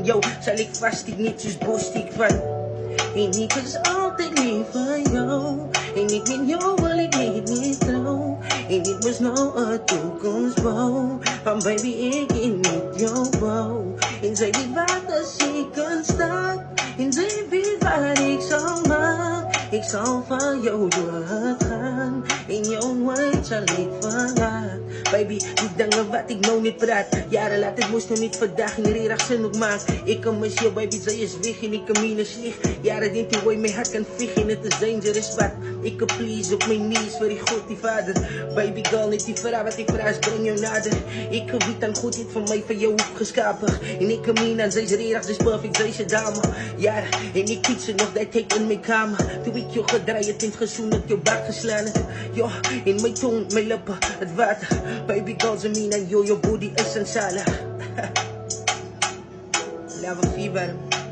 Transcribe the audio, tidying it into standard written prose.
jou sal ek vasstiek net soos bosstiek van. En ek is altyd lief vir jou. En ek met jou wil ek net trou. En ek moes nou 'n toekoms bou. Van baby ek en met jou bou. En sy weet wat as ek kan staan. En sy weet wat ek sal maak. Ek sal van jou doodgaan. En jou nooit sal ek verlaat. Baby, die dinge wat ek nou net praat. Jare laat ek moes nou net vandag en redig sin ook maak. Ek kan mis jou baby, sy is weg en ek kan mine slieg. Jare denk die hoe my hart kan vlieg en het is dangerous wat. Ek kan please op my knees vir die God die Vader. Baby girl, net die vraag wat ek vraag, bring jou nader. Ek kan weet aan God het van my vir jou opgeskapig. En ek kan mine aan sy is redig, sy is perfect, sy is een dame. Jare, en ek kiet sy nog dat ek in my kamer. Toe ek jou gedraai het en gesoen het, jou bak geslaan het. Ja, en my tong, my lippe, het water. Baby girls, I mean, and your body is inside. Love a fever.